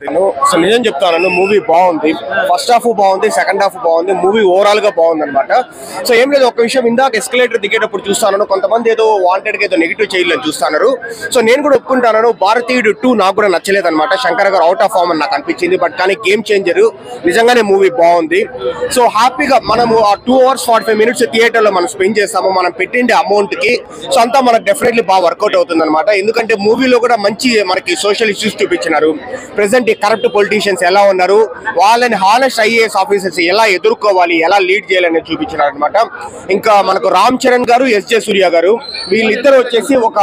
So నిజం చెప్తాను, movie బాగుంది. ఫస్ట్ హాఫ్ బాగుంది, సెకండ్ హాఫ్ బాగుంది, మూవీ ఓవరాల్ గా బాగుంది అనమాట. సో ఏం లేదు, ఒక విషయం, ఇందాక ఎస్కలేటర్ దిగేటప్పుడు చూస్తాను కొంతమంది ఏదో వాంటెడ్ గా ఏదో నెగిటివ్ చేయాలని చూస్తున్నారు. సో నేను కూడా ఒప్పుకుంటాను, భారతీయుడు 2 నాకు కూడా నచ్చలేదు అనమాట. శంకర్ గారు అవుట్ ఆఫ్ ఫామ్ అని నాకు అనిపించింది. బట్ కానీ గేమ్ చేంజర్, నిజంగానే మూవీ బాగుంది. సో హ్యాపీగా మనము ఆ 2 hours 45 minutes థియేటర్ లో మనం స్పెండ్ చేస్తాము. మనం పెట్టిండే అమౌంట్ కి సో అంతా మనకు డెఫినెట్లీ బాగా వర్కౌట్ అవుతుంది అనమాట. ఎందుకంటే మూవీలో కూడా మంచి మనకి సోషల్ ఇష్యూస్ చూపించినారు. ప్రెసెంట్ కరప్ట్ పొలిటీషియన్స్ ఎలా ఉన్నారు, వాళ్ళని హానెస్ట్ IAS ఆఫీసర్స్ ఎలా ఎదుర్కోవాలి, ఎలా లీడ్ చేయాలని చూపించినారు అనమాట. ఇంకా మనకు రామ్ చరణ్ గారు, SJ సూర్య గారు, వీళ్ళిద్దరు వచ్చేసి ఒక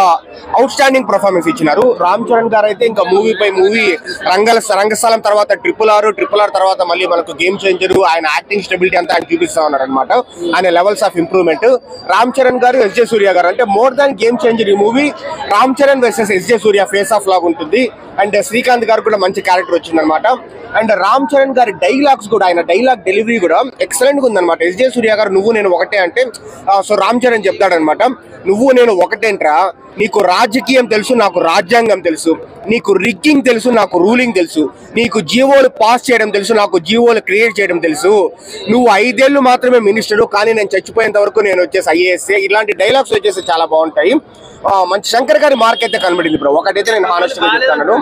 అవుట్ స్టాండింగ్ పర్ఫార్మెన్స్ ఇచ్చినారు. రామ్ చరణ్ గారు అయితే ఇంకా మూవీ పై మూవీ, రంగస్థలం తర్వాత ట్రిపుల్ ఆర్ తర్వాత మళ్ళీ మనకు గేమ్ చేంజర్, ఆయన యాక్టింగ్ స్టెబిలిటీ అంతా ఆయన చూపిస్తా ఉన్నారు అనమాట. ఆయన levels of improvement. Ram Charan గారు, SJ సూర్య గారు అంటే మోర్ దాన్ గేమ్ చేంజర్ ఈ movie. Ram Charan versus SJ Surya face of లాగా ఉంటుంది. అండ్ శ్రీకాంత్ గారు కూడా మంచి క్యారెక్టర్ వచ్చింది అనమాట. అండ్ రామ్ చరణ్ గారి డైలాగ్స్ కూడా, ఆయన డైలాగ్ డెలివరీ కూడా ఎక్సలెంట్ గా ఉందన్నమాట. SJ సూర్య గారు నువ్వు నేను ఒకటే అంటే, సో రామ్ చరణ్ చెప్తాడనమాట, నువ్వు నేను ఒకటేంట్రా, నీకు రాజకీయం తెలుసు, నాకు రాజ్యాంగం తెలుసు, నీకు రిగ్గింగ్ తెలుసు, నాకు రూలింగ్ తెలుసు, నీకు జీవోలు పాస్ చేయడం తెలుసు, నాకు జీవోలు క్రియేట్ చేయడం తెలుసు, నువ్వు 5 ఏళ్ళు మాత్రమే మినిస్టరు, కానీ నేను చచ్చిపోయేంత వరకు నేను వచ్చేసి IAS. ఇలాంటి డైలాగ్స్ వచ్చేసి చాలా బాగుంటాయి. మంచి శంకర్ గారి మార్క్ అయితే కనబడింది బ్రో. ఒకటైతే నేను హానెస్ట్ గా చెప్తాను,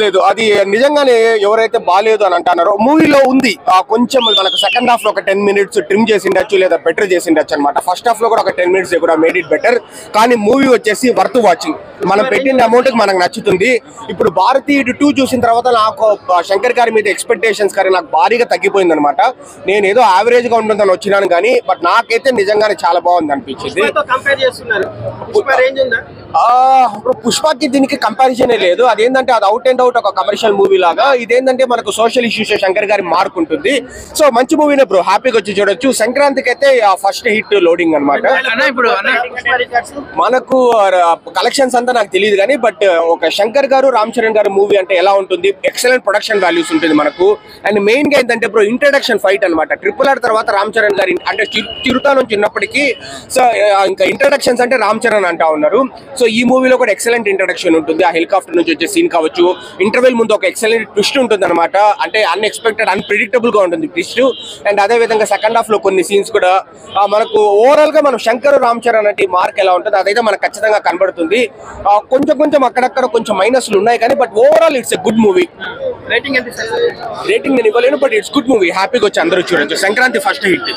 లేదు అది నిజంగానే ఎవరైతే బాగాలేదు అని అంటున్నారో మూవీలో ఉంది. కొంచెం మనకు సెకండ్ హాఫ్ లో ఒక 10 minutes ట్రిమ్ చేసి ఉండొచ్చు, లేదా బెటర్ చేసి ఉండొచ్చు అనమాట. ఫస్ట్ హాఫ్ లో కూడా ఒక 10 minutes కూడా మేడ్ ఇట్ బెటర్. కానీ మూవీ వచ్చేసి వర్త్ వాచింగ్. మనం పెట్టిన అమౌంట్ కి మనకు నచ్చుతుంది. ఇప్పుడు భారతీయుడు 2 చూసిన తర్వాత నాకు శంకర్ గారి మీద ఎక్స్పెక్టేషన్స్ కానీ నాకు భారీగా తగ్గిపోయింది అనమాట. నేను ఏదో యావరేజ్ గా ఉంటుందని వచ్చినాను కానీ, బట్ నాకైతే నిజంగానే చాలా బాగుంది అనిపించింది. పుష్పకి దీనికి కంపారిజనే లేదు. అదేంటంటే అది అవుట్ అండ్ అవుట్ ఒక కమర్షియల్ మూవీ లాగా. ఇదేంటంటే మనకు సోషల్ ఇష్యూస్ శంకర్ గారి మార్క్ ఉంటుంది. సో మంచి మూవీనే బ్రో, హ్యాపీగా వచ్చి చూడొచ్చు. సంక్రాంతికి అయితే ఫస్ట్ హిట్ లోడింగ్ అనమాట. మనకు కలెక్షన్స్ అంతా నాకు తెలియదు కానీ, బట్ ఒక శంకర్ గారు, రామ్ చరణ్ గారు మూవీ అంటే ఎలా ఉంటుంది, ఎక్సలెంట్ ప్రొడక్షన్ వాల్యూస్ ఉంటుంది మనకు. అండ్ మెయిన్ గా ఏంటంటే బ్రో, ఇంట్రడక్షన్ ఫైట్ అనమాట. RRR తర్వాత రామ్ చరణ్ గారి అంటే చిరుతా నుంచి ఉన్నప్పటికీ సో ఇంకా ఇంట్రడక్షన్స్ అంటే రామ్ చరణ్ అంటా ఉన్నారు. సో ఈ మూవీలో కూడా ఎక్సలెంట్ ఇంట్రడక్షన్ ఉంటుంది. ఆ హెలికాప్టర్ నుంచి వచ్చే సీన్ కావచ్చు, ఇంటర్వెల్ ముందు ఒక ఎక్సలెంట్ ట్విస్ట్ ఉంటుంది అనమాట. అంటే అన్ఎక్స్పెక్టెడ్, అన్ప్రిడిక్టబుల్ గా ఉంటుంది ట్విస్ట్. అండ్ అదే విధంగా సెకండ్ హాఫ్ లో కొన్ని సీన్స్ కూడా మనకు ఓవరాల్ గా మనం శంకర్, రామ్ చరణ్ అంటే మార్క్ ఎలా ఉంటుంది అదైతే మనకు ఖచ్చితంగా కనబడుతుంది. కొంచెం అక్కడక్కడ కొంచెం మైనస్లు ఉన్నాయి కానీ, but overall it's a good movie. Rating నేను ఇవ్వలేను, బట్ ఇట్స్ గుడ్ మూవీ. హ్యాపీగా వచ్చి అందరూ చూడొచ్చు. Sankranti first hit.